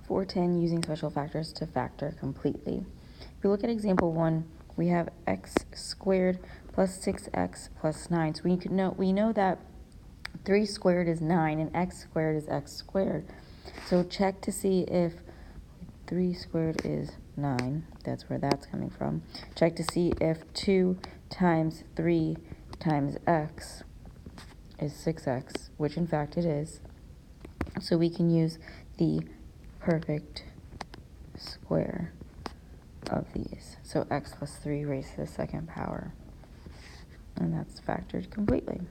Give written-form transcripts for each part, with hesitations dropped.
410, using special factors to factor completely. If we look at example 1, we have x squared plus 6x plus 9. So we know that 3 squared is 9 and x squared is x squared. So check to see if 3 squared is 9. That's where that's coming from. Check to see if 2 times 3 times x is 6x, which in fact it is. So we can use the perfect square of these. So x plus 3 raised to the second power. And that's factored completely.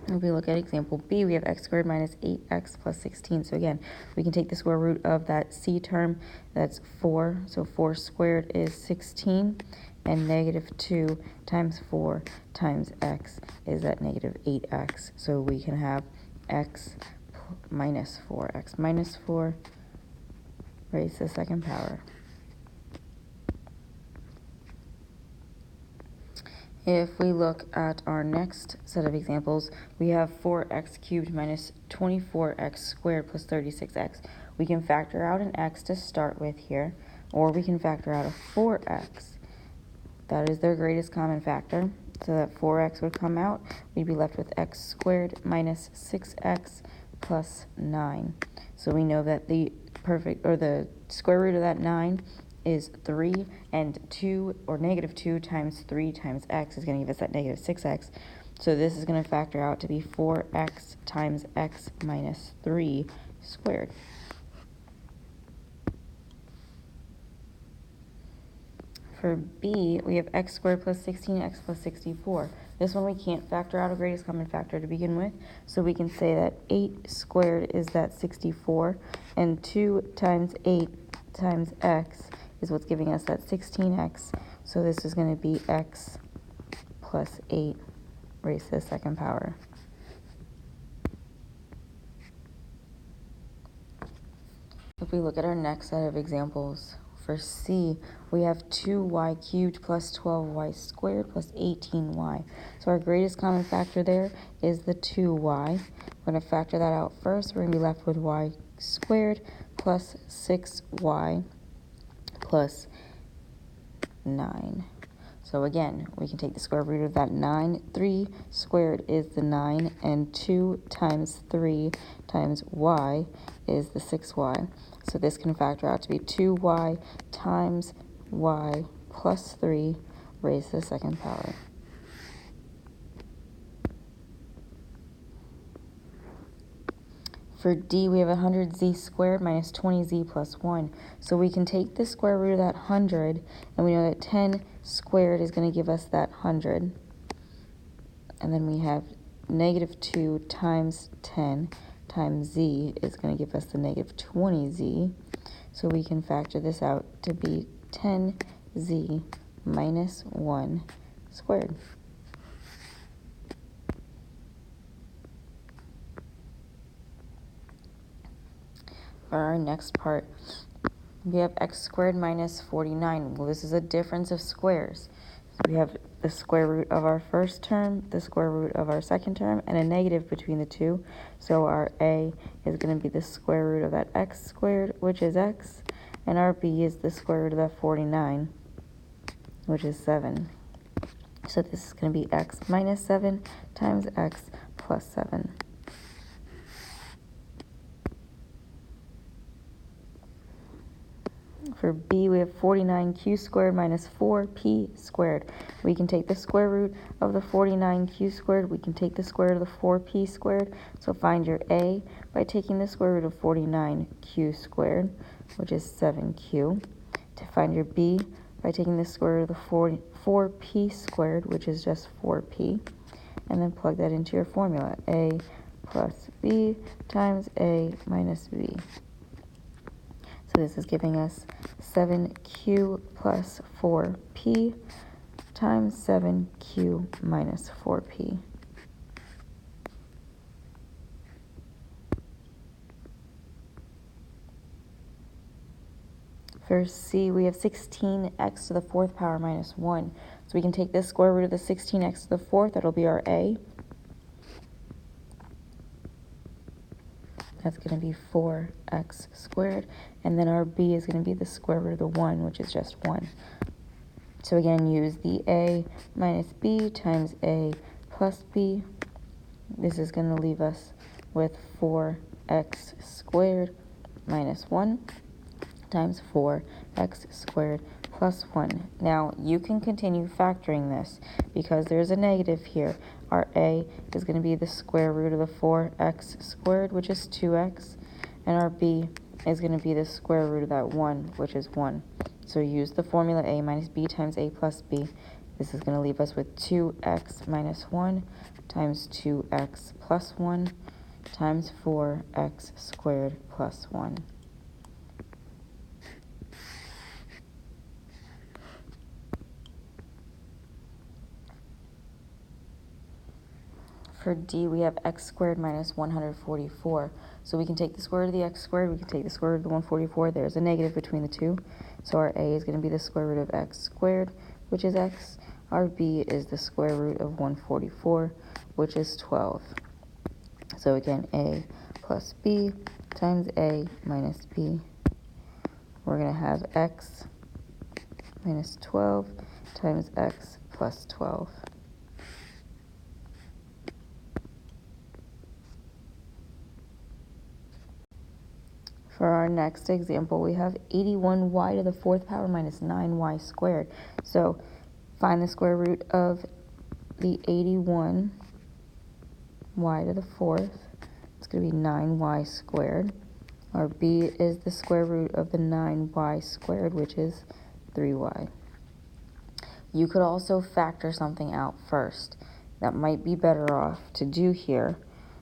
If we look at example B, we have x squared minus 8x plus 16. So again, we can take the square root of that c term. That's 4. So 4 squared is 16. And negative 2 times 4 times x is at negative 8x. So we can have x minus 4. X minus 4 raised to the second power. If we look at our next set of examples, we have 4x cubed minus 24x squared plus 36x. We can factor out an x to start with here, or we can factor out a 4x. That is their greatest common factor. So that 4x would come out. We'd be left with x squared minus 6x plus 9. So we know that the square root of that 9 is 3, and 2 or negative 2 times 3 times x is going to give us that negative 6x. So this is going to factor out to be 4x times x minus 3 squared. For B, we have x squared plus 16x plus 64. This one we can't factor out a greatest common factor to begin with, so we can say that 8 squared is that 64, and 2 times 8 times x is what's giving us that 16x. So this is going to be x plus 8 raised to the second power. If we look at our next set of examples, for C, we have 2y cubed plus 12y squared plus 18y. So our greatest common factor there is the 2y. We're going to factor that out first. We're going to be left with y squared plus 6y plus 9. So again, we can take the square root of that 9. 3 squared is the 9, and 2 times 3 times y is the 6y. So this can factor out to be 2y times y plus 3 raised to the second power. For D, we have 100z squared minus 20z plus 1. So we can take the square root of that 100, and we know that 10 squared is going to give us that 100. And then we have negative 2 times 10 times z is going to give us the negative 20z. So we can factor this out to be 10z minus 1 squared. For our next part, we have x squared minus 49. Well, this is a difference of squares. So we have the square root of our first term, the square root of our second term, and a negative between the two. So our a is going to be the square root of that x squared, which is x, and our b is the square root of that 49, which is 7. So this is going to be x minus 7 times x plus 7. For B, we have 49q squared minus 4p squared. We can take the square root of the 49q squared. We can take the square root of the 4p squared. So find your a by taking the square root of 49q squared, which is 7q. To find your b by taking the square root of the 4p squared, which is just 4p. And then plug that into your formula. A plus b times a minus b. So this is giving us 7q plus 4p times 7q minus 4p. For C, we have 16x to the 4th power minus 1. So we can take this square root of the 16x to the 4th. That'll be our a. That's going to be 4x squared. And then our b is going to be the square root of the 1, which is just 1. So again, use the a minus b times a plus b. This is going to leave us with 4x squared minus 1 times 4x squared plus 1. Now, you can continue factoring this because there's a negative here. Our a is going to be the square root of the 4x squared, which is 2x, and our b is going to be the square root of that 1, which is 1. So use the formula a minus b times a plus b. This is going to leave us with 2x minus 1 times 2x plus 1 times 4x squared plus 1. For d, we have x squared minus 144. So we can take the square root of the x squared, we can take the square root of the 144. There's a negative between the two. So our a is going to be the square root of x squared, which is x. Our b is the square root of 144, which is 12. So again, a plus b times a minus b. We're going to have x minus 12 times x plus 12. For our next example, we have 81y to the 4th power minus 9y squared. So find the square root of the 81y to the 4th. It's going to be 9y squared. Our b is the square root of the 9y squared, which is 3y. You could also factor something out first. That might be better off to do here,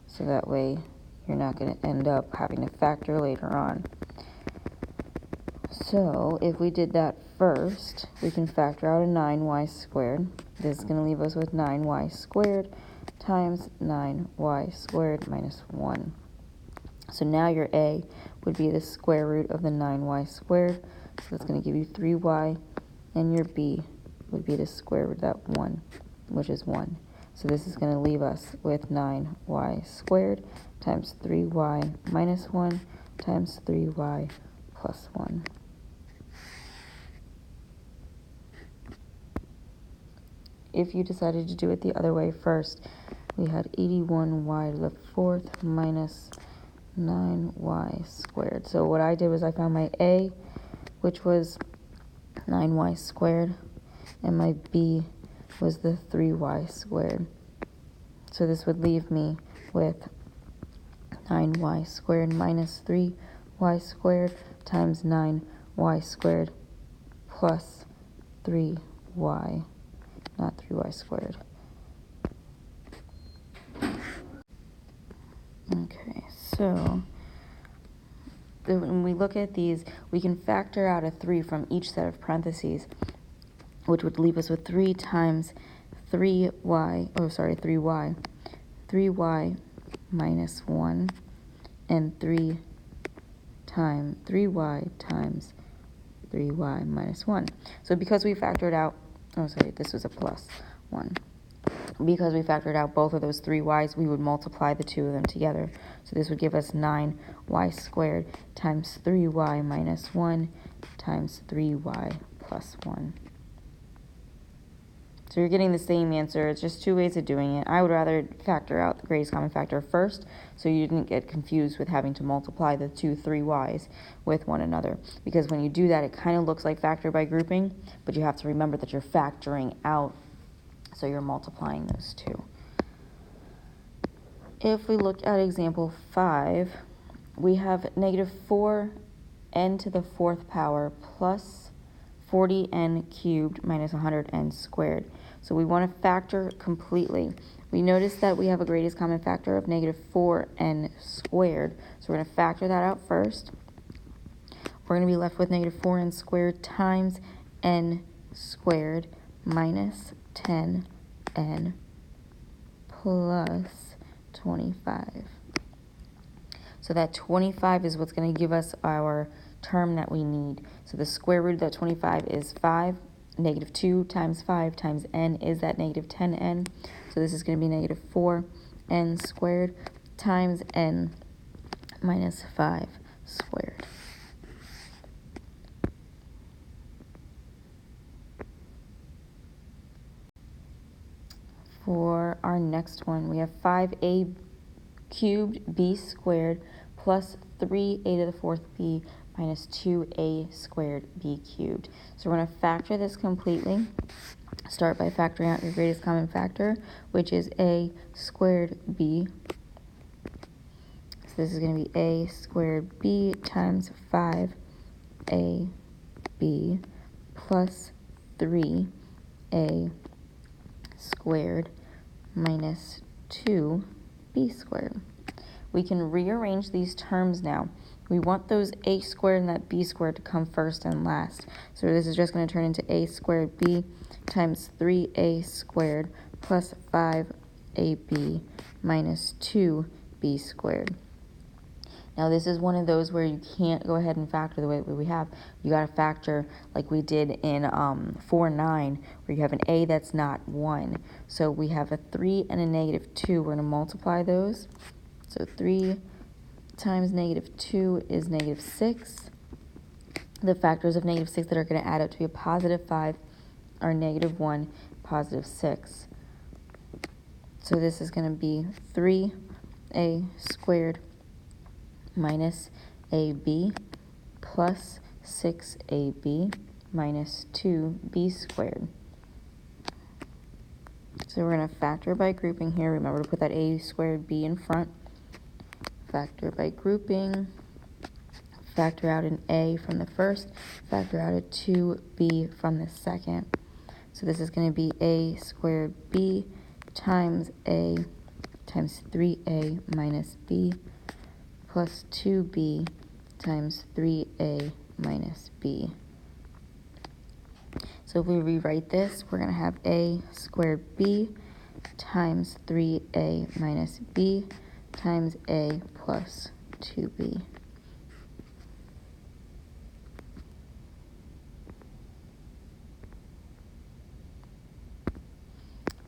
so that way you're not going to end up having to factor later on. So if we did that first, we can factor out a 9y squared. This is going to leave us with 9y squared times 9y squared minus 1. So now your a would be the square root of the 9y squared. So that's going to give you 3y. And your b would be the square root of that 1, which is 1. So this is going to leave us with 9y squared times 3y minus 1 times 3y plus 1. If you decided to do it the other way first, we had 81y to the 4th minus 9y squared. So what I did was I found my a, which was 9y squared, and my b was the 3y squared. So this would leave me with 9y squared minus 3y squared times 9y squared plus 3y, not 3y squared. Okay, so when we look at these, we can factor out a 3 from each set of parentheses, which would leave us with 3 times 3y, 3y minus 1, and 3y times 3y minus 1. So because we factored out, this was a plus 1. Because we factored out both of those 3y's, we would multiply the two of them together. So this would give us 9y squared times 3y minus 1 times 3y plus 1. So you're getting the same answer. It's just two ways of doing it. I would rather factor out the greatest common factor first, so you didn't get confused with having to multiply the two 3y's with one another. Because when you do that, it kind of looks like factor by grouping, but you have to remember that you're factoring out, so you're multiplying those two. If we look at example 5, we have negative 4n to the 4th power plus 40n cubed minus 100n squared. So we want to factor completely. We notice that we have a greatest common factor of negative 4n squared. So we're going to factor that out first. We're going to be left with negative 4n squared times n squared minus 10n plus 25. So that 25 is what's going to give us our term that we need. So the square root of that 25 is 5. Negative 2 times 5 times n is that negative 10n. So this is going to be negative 4n squared times n minus 5 squared. For our next one, we have 5a cubed b squared plus 3a to the fourth b minus 2a squared b cubed. So we're going to factor this completely. Start by factoring out your greatest common factor, which is a squared b. So this is going to be a squared b times 5ab plus 3a squared minus 2b squared. We can rearrange these terms now. We want those a squared and that b squared to come first and last. So this is just going to turn into a squared b times 3a squared plus 5ab minus 2b squared. Now this is one of those where you can't go ahead and factor the way we have. You got to factor like we did in 4-9, where you have an a that's not 1. So we have a 3 and a negative 2. We're going to multiply those. So 3 times negative 2 is negative 6. The factors of negative 6 that are going to add up to be a positive 5 are negative 1, positive 6. So this is going to be 3a squared minus ab plus 6ab minus 2b squared. So we're going to factor by grouping here. Remember to put that a squared b in front. Factor by grouping. Factor out an a from the first. Factor out a 2b from the second. So this is going to be a squared b times a times 3a minus b plus 2b times 3a minus b. So if we rewrite this, we're going to have a squared b times 3a minus b times a plus 2b.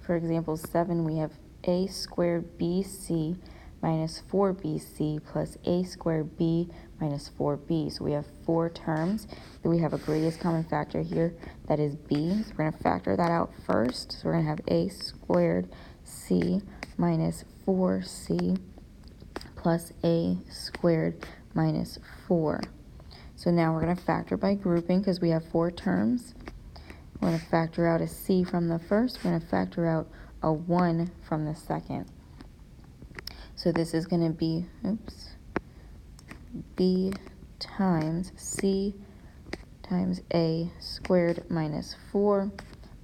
For example 7, we have a squared bc minus 4bc plus a squared b minus 4b. So we have 4 terms. Then we have a greatest common factor here, that is b. So we're going to factor that out first. So we're going to have a squared c minus 4c plus a squared minus 4. So now we're going to factor by grouping because we have 4 terms. We're going to factor out a c from the first. We're going to factor out a 1 from the second. So this is going to be, b times c times a squared minus 4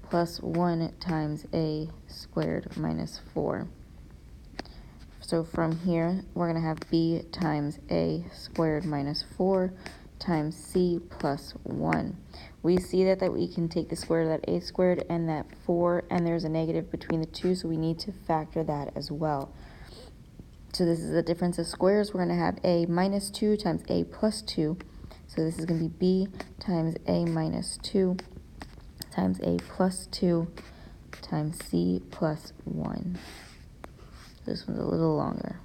plus 1 times a squared minus 4. So from here, we're going to have b times a squared minus 4 times c plus 1. We see that we can take the square root of that a squared and that 4, and there's a negative between the two, so we need to factor that as well. So this is the difference of squares. We're going to have a minus 2 times a plus 2. So this is going to be b times a minus 2 times a plus 2 times c plus 1. This one's a little longer.